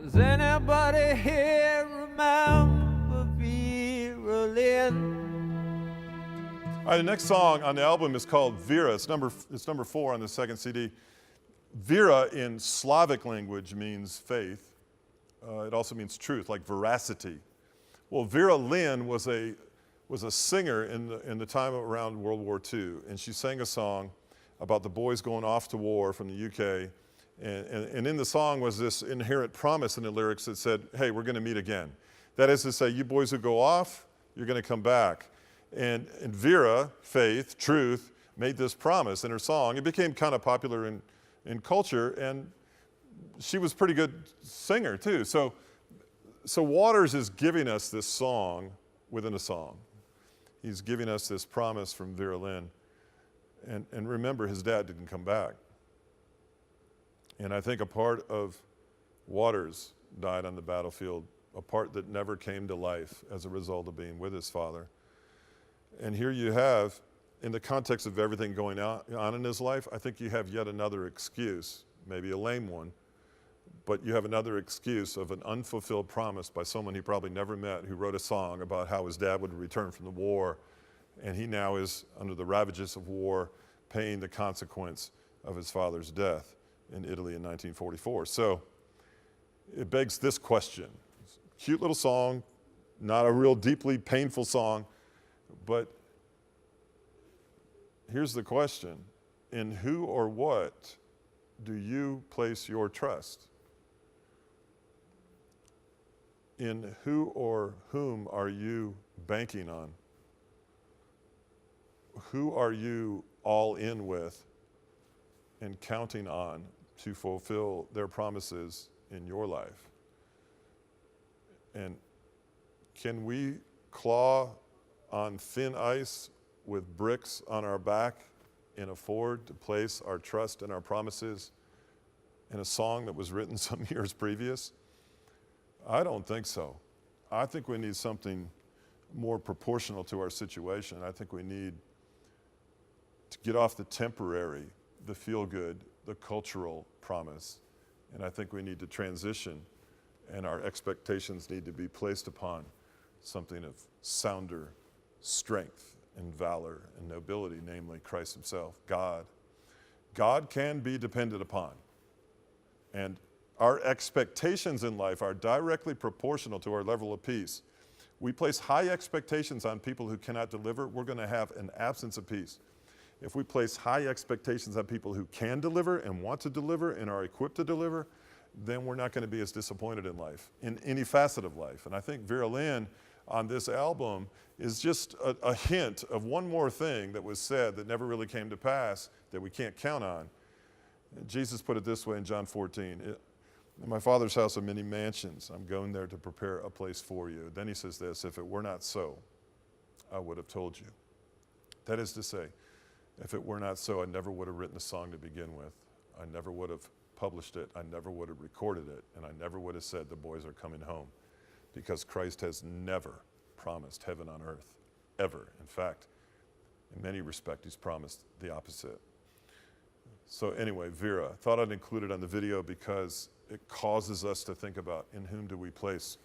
Does anybody here remember Vera Lynn? All right, the next song on the album is called Vera. It's number 4 on the second CD. Vera in Slavic language means faith. It also means truth, like veracity. Well, Vera Lynn was a singer in the time around World War II, and she sang a song about the boys going off to war from the UK. And in the song was this inherent promise in the lyrics that said, hey, we're going to meet again. That is to say, you boys who go off, you're going to come back. And Vera, faith, truth, made this promise in her song. It became kind of popular in culture, and she was a pretty good singer too. So Waters is giving us this song within a song. He's giving us this promise from Vera Lynn. And remember, his dad didn't come back. And I think a part of Waters died on the battlefield, a part that never came to life as a result of being with his father. And here you have, in the context of everything going on in his life, I think you have yet another excuse, maybe a lame one, but you have another excuse of an unfulfilled promise by someone he probably never met, who wrote a song about how his dad would return from the war, and he now is, under the ravages of war, paying the consequence of his father's death in Italy in 1944. So it begs this question. Cute little song, not a real deeply painful song, but here's the question. In who or what do you place your trust? In who or whom are you banking on? Who are you all in with and counting on to fulfill their promises in your life? And can we claw on thin ice with bricks on our back and afford to place our trust and our promises in a song that was written some years previous? I don't think so. I think we need something more proportional to our situation. I think we need to get off the temporary, the feel-good, the cultural promise. And I think we need to transition, and our expectations need to be placed upon something of sounder strength and valor and nobility, namely Christ himself, God. God can be depended upon. And our expectations in life are directly proportional to our level of peace. We place high expectations on people who cannot deliver, we're going to have an absence of peace. If we place high expectations on people who can deliver and want to deliver and are equipped to deliver, then we're not going to be as disappointed in life, in any facet of life. And I think Vera Lynn on this album is just a hint of one more thing that was said that never really came to pass, that we can't count on. Jesus put it this way in John 14, in my Father's house are many mansions. I'm going there to prepare a place for you. Then he says this, if it were not so, I would have told you. That is to say, if it were not so, I never would have written a song to begin with. I never would have published it. I never would have recorded it. And I never would have said the boys are coming home. Because Christ has never promised heaven on earth, ever. In fact, in many respects, he's promised the opposite. So anyway, Vera, I thought I'd include it on the video because it causes us to think about in whom do we place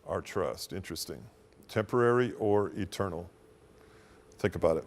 our trust. Interesting. Temporary or eternal? Think about it.